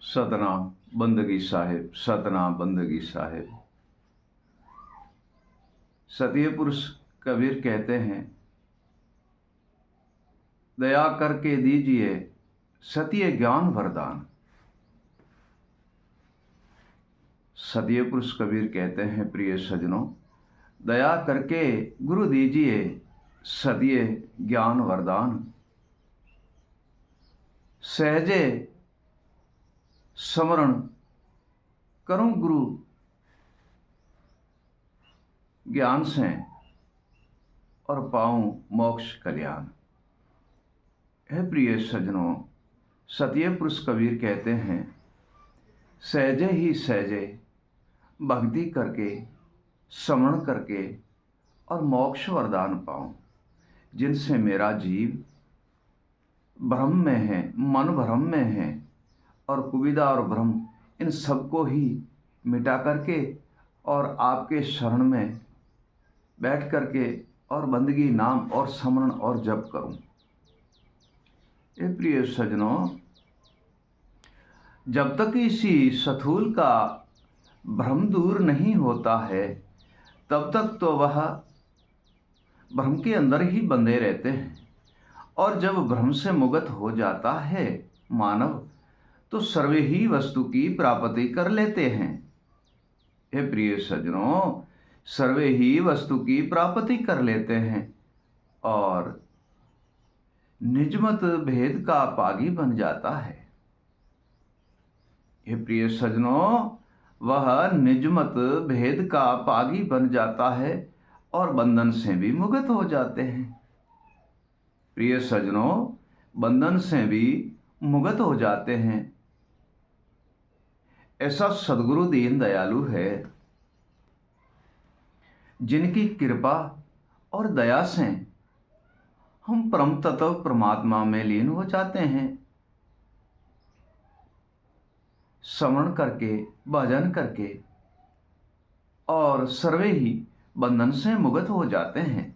सतनाम बंदगी साहिब, सतनाम बंदगी साहिब। सतीय पुरुष कबीर कहते हैं, दया करके दीजिए सतीय ज्ञान वरदान। सतीय पुरुष कबीर कहते हैं, प्रिय सज्जनों, दया करके गुरु दीजिए सतीय ज्ञान वरदान। सहजे समरण करूं गुरु ज्ञान से और पाऊं मोक्ष कल्याण। है प्रिय सज्जनों, सतीय पुरुष कबीर कहते हैं, सहजे ही सहजे भक्ति करके समरण करके और मोक्ष वरदान पाऊं, जिनसे मेरा जीव भ्रम में है, मन भ्रम में है, और कुविदा और भ्रम इन सबको ही मिटा करके और आपके शरण में बैठ करके और बंदगी नाम और समरण और जप करूं। ये प्रिय सज्जनों, जब तक इसी स्थूल का भ्रम दूर नहीं होता है, तब तक तो वह भ्रम के अंदर ही बंधे रहते हैं। और जब भ्रम से मुक्त हो जाता है मानव, तो सर्वे ही वस्तु की प्राप्ति कर लेते हैं। हे प्रिय सज्जनों, सर्वे ही वस्तु की प्राप्ति कर लेते हैं और निजमत भेद का पागी बन जाता है। हे प्रिय सज्जनों, वह निजमत भेद का पागी बन जाता है और बंधन से भी मुक्त हो जाते हैं। प्रिय सज्जनों, बंधन से भी मुक्त हो जाते हैं। ऐसा सदगुरु दीन दयालु है, जिनकी कृपा और दया से हम परम तत्व परमात्मा में लीन हो जाते हैं। समरण करके, भजन करके और सर्वे ही बंधन से मुक्त हो जाते हैं।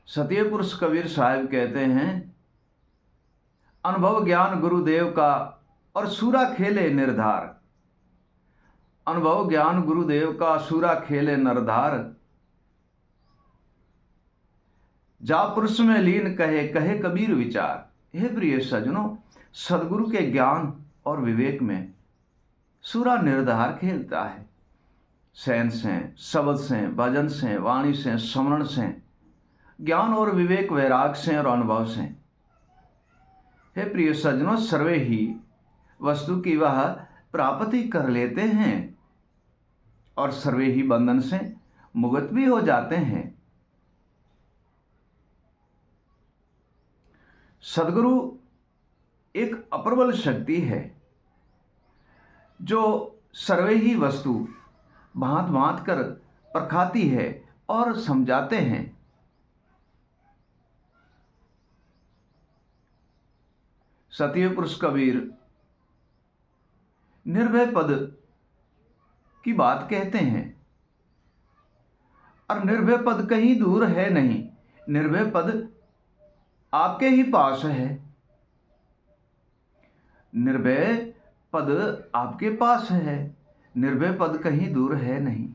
सतीय पुरुष कबीर साहिब कहते हैं, अनुभव ज्ञान गुरुदेव का और सूरा खेले निर्धार। अनुभव ज्ञान गुरुदेव का सूरा खेले निर्धार, जा पुरुष में लीन कहे कहे कबीर विचार। हे प्रिय सज्जनों, सदगुरु के ज्ञान और विवेक में सूरा निर्धार खेलता है। सैन से, शब्द से, भजन से, वाणी से, स्मरण से, ज्ञान और विवेक, वैराग से और अनुभव से। हे प्रिय सज्जनों, सर्वे ही वस्तु की वह प्राप्ति कर लेते हैं और सर्वे ही बंधन से मुक्त भी हो जाते हैं। सदगुरु एक अप्रबल शक्ति है, जो सर्वे ही वस्तु भांत भांत कर परखाती है और समझाते हैं। सतीय पुरुष कबीर निर्भय पद की बात कहते हैं, और निर्भय पद कहीं दूर है नहीं, निर्भय पद आपके ही पास है। निर्भय पद आपके पास है, निर्भय पद कहीं दूर है नहीं।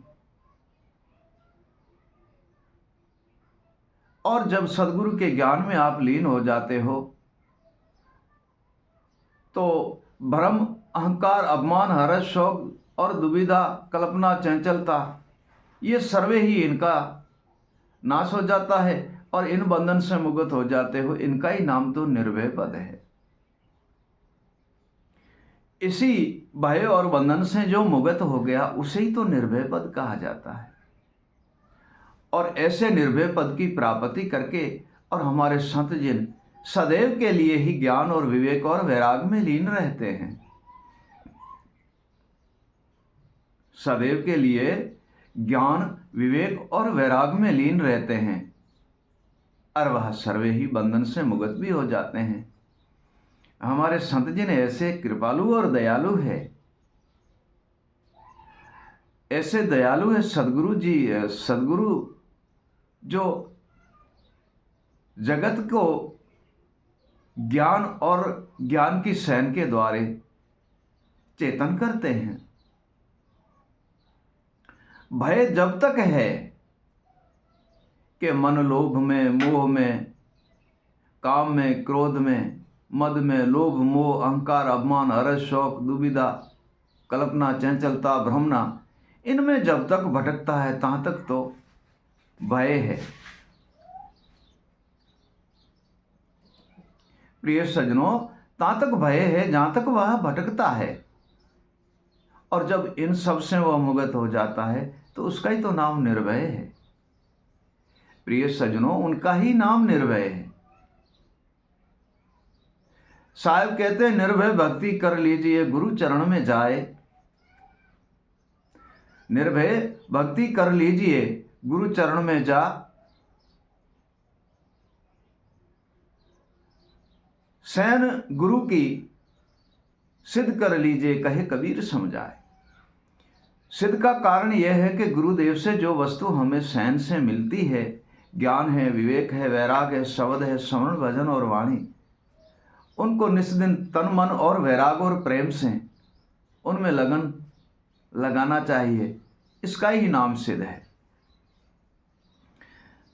और जब सदगुरु के ज्ञान में आप लीन हो जाते हो, तो भ्रम, अहंकार, अपमान, हर्ष, शोक और दुविधा, कल्पना, चंचलता, ये सर्वे ही इनका नाश हो जाता है और इन बंधन से मुक्त हो जाते हो। इनका ही नाम तो निर्भय पद है। इसी भय और बंधन से जो मुक्त हो गया, उसे ही तो निर्भय पद कहा जाता है। और ऐसे निर्भय पद की प्राप्ति करके और हमारे संत जिन सदैव के लिए ही ज्ञान और विवेक और वैराग में लीन रहते हैं, सदैव के लिए ज्ञान, विवेक और वैराग में लीन रहते हैं, और वह सर्वे ही बंधन से मुक्त भी हो जाते हैं। हमारे संत जी ने ऐसे कृपालु और दयालु है, ऐसे दयालु है सदगुरु जी, सदगुरु जो जगत को ज्ञान और ज्ञान की शैन के द्वारे चेतन करते हैं। भय जब तक है कि मन लोभ में, मोह में, काम में, क्रोध में, मद में, लोभ, मोह, अहंकार, अभिमान, हर्ष, शौक, दुविधा, कल्पना, चंचलता, भ्रमना, इनमें जब तक भटकता है तहाँ तक तो भय है। प्रिय सज्जनों, तहाँ तक भय है जहाँ तक वह भटकता है, और जब इन सब से वह मुक्त हो जाता है तो उसका ही तो नाम निर्भय है। प्रिय सज्जनों, उनका ही नाम निर्भय है। साहब कहते हैं, निर्भय भक्ति कर लीजिए गुरु चरण में जाए। निर्भय भक्ति कर लीजिए गुरु चरण में जा, सैन गुरु की सिद्ध कर लीजिए कहे कबीर समझाए। सिद्ध का कारण यह है कि गुरुदेव से जो वस्तु हमें सैन से मिलती है, ज्ञान है, विवेक है, वैराग है, शब्द है, श्रवण, भजन और वाणी, उनको निस्दिन तन मन और वैराग और प्रेम से उनमें लगन लगाना चाहिए। इसका ही नाम सिद्ध है।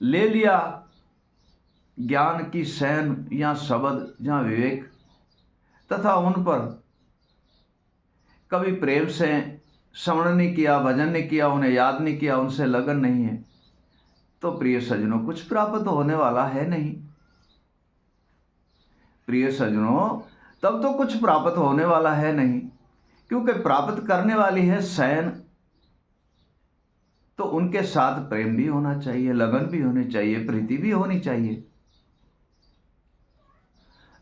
ले लिया ज्ञान की सैन या शब्द या विवेक, तथा उन पर कभी प्रेम से श्रवण नहीं किया, भजन नहीं किया, उन्हें याद नहीं किया, उनसे लगन नहीं है, तो प्रिय सज्जनों कुछ प्राप्त होने वाला है नहीं। प्रिय सज्जनों, तब तो कुछ प्राप्त होने वाला है नहीं, क्योंकि प्राप्त करने वाली है सैन, तो उनके साथ प्रेम भी होना चाहिए, लगन भी होनी चाहिए, प्रीति भी होनी चाहिए।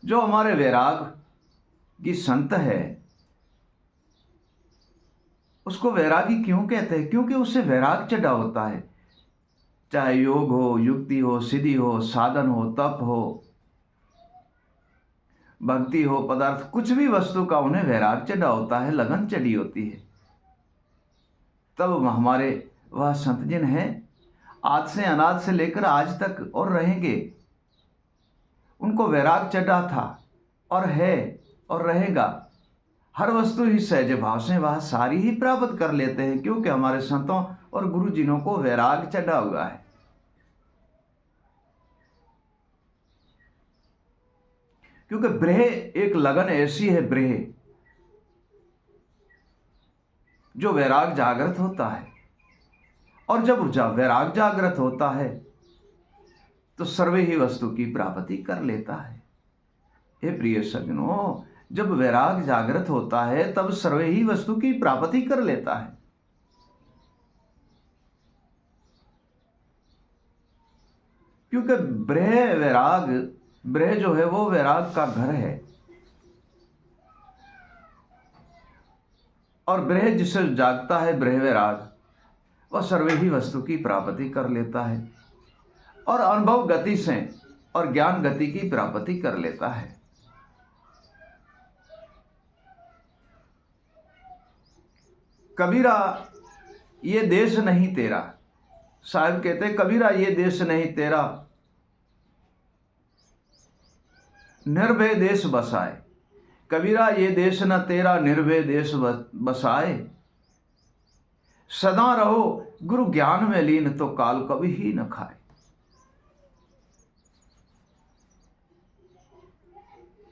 जो हमारे वैराग की संत है, उसको वैरागी क्यों कहते हैं? क्योंकि उससे वैराग चढ़ा होता है। चाहे योग हो, युक्ति हो, सिद्धि हो, साधन हो, तप हो, भक्ति हो, पदार्थ, कुछ भी वस्तु का उन्हें वैराग चढ़ा होता है, लगन चढ़ी होती है। तब हमारे वह संत जिन हैं, आज से, अनाज से लेकर आज तक और रहेंगे, उनको वैराग चढ़ा था और है और रहेगा। हर वस्तु ही सहज भाव से वह सारी ही प्राप्त कर लेते हैं, क्योंकि हमारे संतों और गुरुजिनों को वैराग चढ़ा हुआ है। क्योंकि ब्रेह एक लगन ऐसी है, ब्रेह जो वैराग जागृत होता है, और जब वैराग जागृत होता है तो सर्वे ही वस्तु की प्राप्ति कर लेता है। हे प्रिय सज्जनों, जब वैराग जागृत होता है तब सर्वे ही वस्तु की प्राप्ति कर लेता है। क्योंकि ब्रह जो है वो वैराग का घर है, और ब्रह जिसे जागता है, ब्रह वैराग, वह सर्वे ही वस्तु की प्राप्ति कर लेता है, और अनुभव गति से और ज्ञान गति की प्राप्ति कर लेता है। कबीरा ये देश नहीं तेरा, साहब कहते कबीरा ये देश नहीं तेरा, निर्भय देश बसाए। कबीरा ये देश न तेरा, निर्भय देश बसाए। सदा रहो गुरु ज्ञान में लीन, तो काल कभी ही न खाए।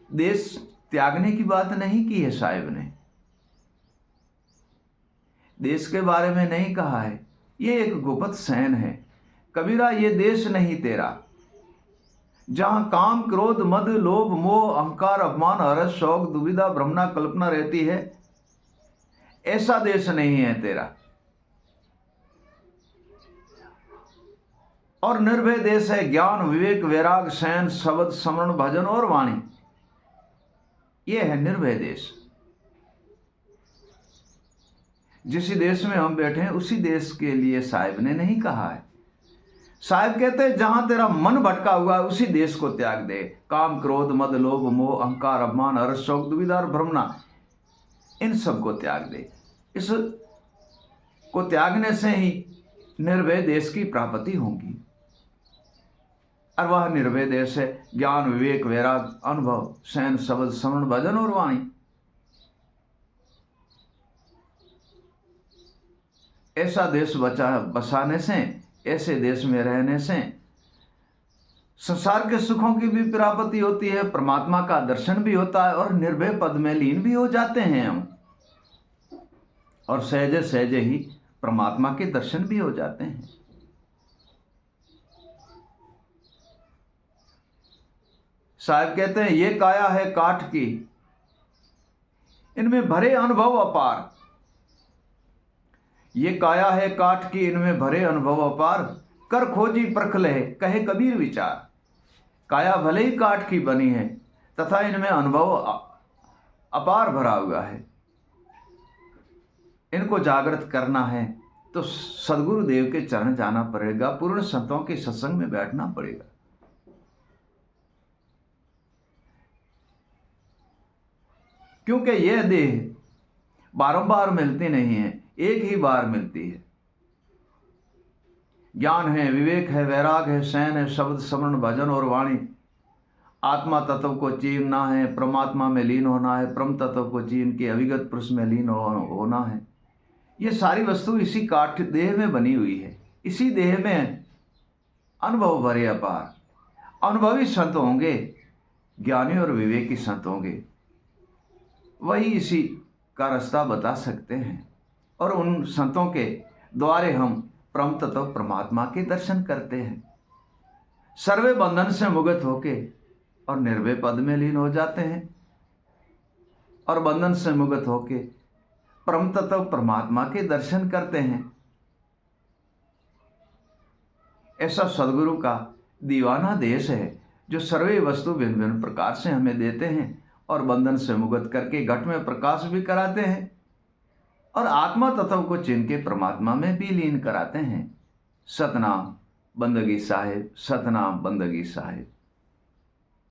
देश त्यागने की बात नहीं की है साहिब ने, देश के बारे में नहीं कहा है। ये एक गुप्त सैन है। कबीरा ये देश नहीं तेरा, जहां काम, क्रोध, मद, लोभ, मोह, अहंकार, अपमान, हर्ष, शौक, दुविधा, भ्रमना, कल्पना रहती है, ऐसा देश नहीं है तेरा। और निर्भय देश है ज्ञान, विवेक, वैराग, सैन, शब्द, स्मरण, भजन और वाणी। यह है निर्भय देश। जिस देश में हम बैठे हैं उसी देश के लिए साहिब ने नहीं कहा है। साहिब कहते हैं जहां तेरा मन भटका हुआ है उसी देश को त्याग दे। काम, क्रोध, मद, लोभ, मोह, अहंकार, अपमान, हर्ष, शौक, दुविधा और भ्रमना, इन सब को त्याग दे। इस को त्यागने से ही निर्भय देश की प्राप्ति होगी। और वह निर्भय देश है। ज्ञान विवेक वैराग अनुभव सैन शब्द श्रवण भजन और वाणी। ऐसा देश बसाने से, ऐसे देश में रहने से संसार के सुखों की भी प्राप्ति होती है, परमात्मा का दर्शन भी होता है और निर्भय पद में लीन भी हो जाते हैं हम, और सहजे सहजे ही परमात्मा के दर्शन भी हो जाते हैं। साहब कहते हैं ये काया है काठ की, इनमें भरे अनुभव अपार। ये काया है काठ की, इनमें भरे अनुभव अपार। कर खोजी परख ले कहे कबीर विचार। काया भले ही काठ की बनी है तथा इनमें अनुभव अपार भरा हुआ है। इनको जागृत करना है तो सदगुरु देव के चरण जाना पड़ेगा, पूर्ण संतों के सत्संग में बैठना पड़ेगा। क्योंकि यह देह बारंबार मिलती नहीं है, एक ही बार मिलती है। ज्ञान है विवेक है वैराग है सैन है शब्द श्रवण भजन और वाणी। आत्मा तत्व को चीरना है, परमात्मा में लीन होना है, परम तत्व को चीन के अविगत पुरुष में लीन होना है। ये सारी वस्तु इसी काठ देह में बनी हुई है। इसी देह में अनुभव भरे अपार अनुभवी संत होंगे, ज्ञानी और विवेकी संत होंगे, वही इसी का रास्ता बता सकते हैं। और उन संतों के द्वारे हम परम तत्व परमात्मा के दर्शन करते हैं। सर्वे बंधन से मुक्त होके और निर्भय पद में लीन हो जाते हैं, और बंधन से मुक्त होके परम तत्व परमात्मा के दर्शन करते हैं। ऐसा सदगुरु का दीवाना देश है जो सर्वे वस्तु भिन्न भिन्न प्रकार से हमें देते हैं और बंधन से मुक्त करके घट में प्रकाश भी कराते हैं और आत्मा तत्व को चिन्ह के परमात्मा में भी लीन कराते हैं। सतनाम बंदगी साहिब, सतनाम बंदगी साहिब।